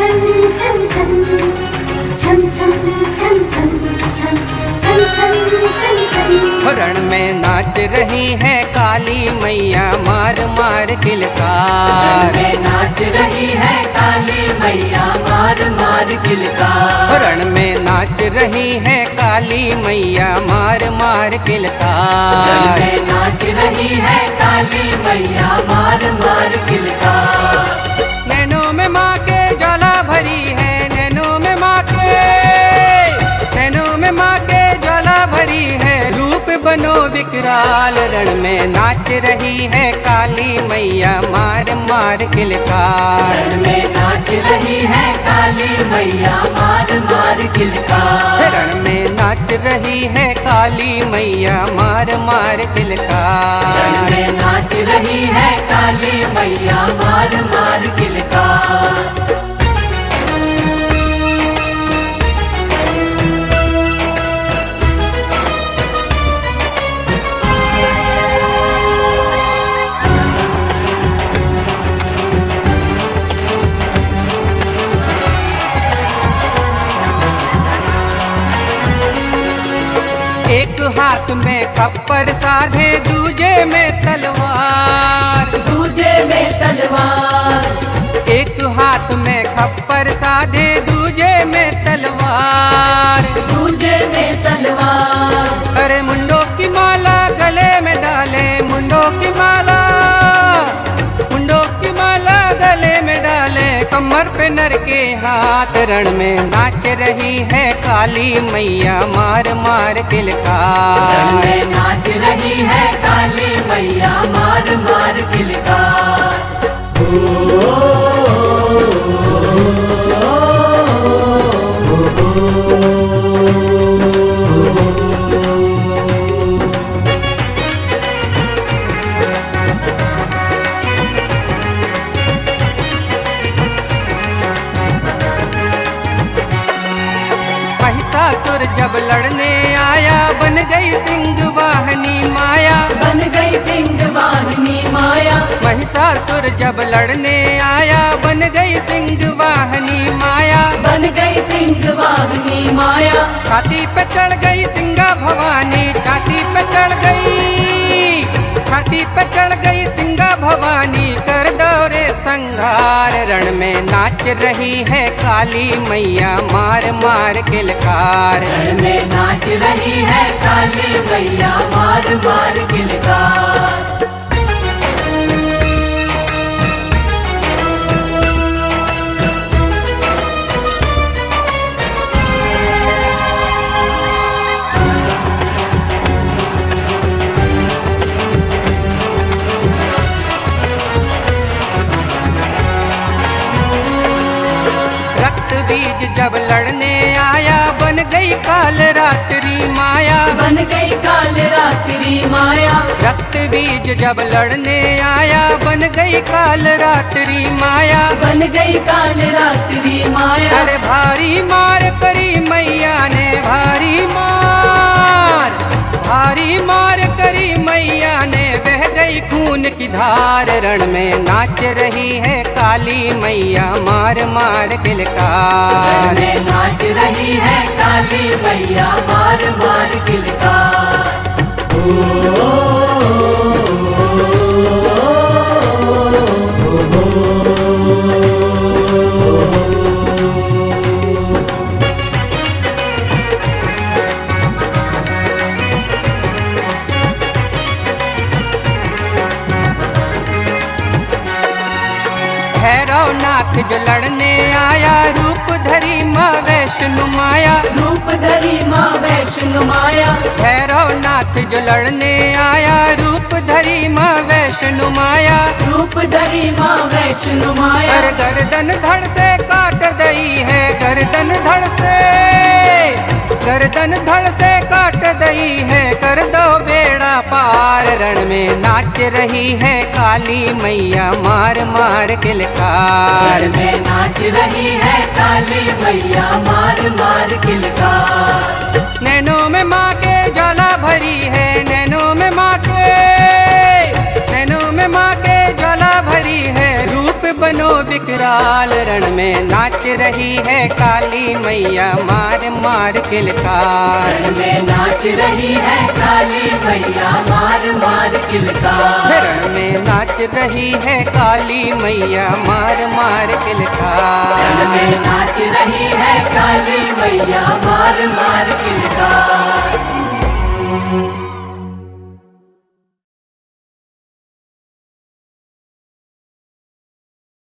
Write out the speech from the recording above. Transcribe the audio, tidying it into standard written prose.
छम छम छम छम छम छम छम छम छम छम छम छम। रण में नाच रही है काली मैया मार मार किलकार। रण में नाच रही है काली मैया मार मार किलकार। रण में नाच रही है काली मैया मार मार रण किलकार। में नाच रही है काली मैया मार मार किलकार। नैनों में माँ के ज्वाला भरी है, नैनों में माँ के, नैनों में माँ के ज्वाला भरी है, रूप बनो विकराल। रण में नाच रही है काली मैया मार मार किलकार। रण में नाच रही है काली मैया मार मार किलकार। रण में नाच रही है काली मैया मार मार रण किलकार। में नाच रही है काली मैया मार मार किलकार। एक हाथ में खप्पर साधे दूजे में तलवार। दूजे में तलवार। एक हाथ में खप्पर साधे दूजे में तलवार। दूजे में तलवार। अरे मुंडों की माला गले में डाले, मुंडों की माला, मुंडों की माला गले में डाले, कमर पे नर के हाथ। रण में नाच रही है काली मैया मार मार रण किलकार। में नाच रही है काली मैया मार मार किलकार। महिषासुर जब लड़ने आया बन गई सिंह वाहनी माया। बन गई सिंह वाहिनी माया। महिषासुर जब लड़ने आया बन गई सिंह वाहनी माया। बन गई सिंह वाहिनी माया। छाती पे चढ़ गई सिंगा भवानी, छाती पे चढ़ गई, छाती पे चढ़ गई सिंगा भवानी, कर दौरे संघार। रण में नाच रही है काली मैया मार मार किलकार। रण में नाच रही है काली मैया मार मार किलकार। रक्त बीज जब लड़ने आया बन गई काल रात्रि माया। बन गई काल रात्रि माया। रक्त बीज जब लड़ने आया बन गई काल रात्रि माया। बन गई काल रात्रि माया। अरे भारी मार करी मैया ने, भारी मार, भारी मार करी मैया ने, बह गई खून की धार। रण में नाच रही है काली मैया मार मार रण किलकार। में नाच रही है काली मैया मार मार किलकार। भैरव नाथ जो लड़ने आया रूप धरी माँ वैष्णो माया। रूप धरी माँ वैष्णो माया। भैरव नाथ जो लड़ने आया रूप धरी माँ वैष्णो माया। रूप धरी माँ वैष्णो माया। अरे गर्दन धड़ से काट दई है, गर्दन धड़ से, गर्दन धड़ से काट दई है, कर दो बेड़ा पार। रण में नाच रही है काली मैया मार मार किलकार। रण में नाच रही है काली मैया मार मार किलकार। नैनों में माँ के ज्वाला भरी है, नैनों में माँ के, नैनों में माँ के ज्वाला भरी है, रूप बनो विकराल। लाल रण में नाच रही है काली मैया मार मार किलकार। रण में नाच रही है काली मैया मार मार किलकार। रण में नाच रही है काली मैया मार मार किलकार। रण में नाच रही है काली मैया मार मार किलकार।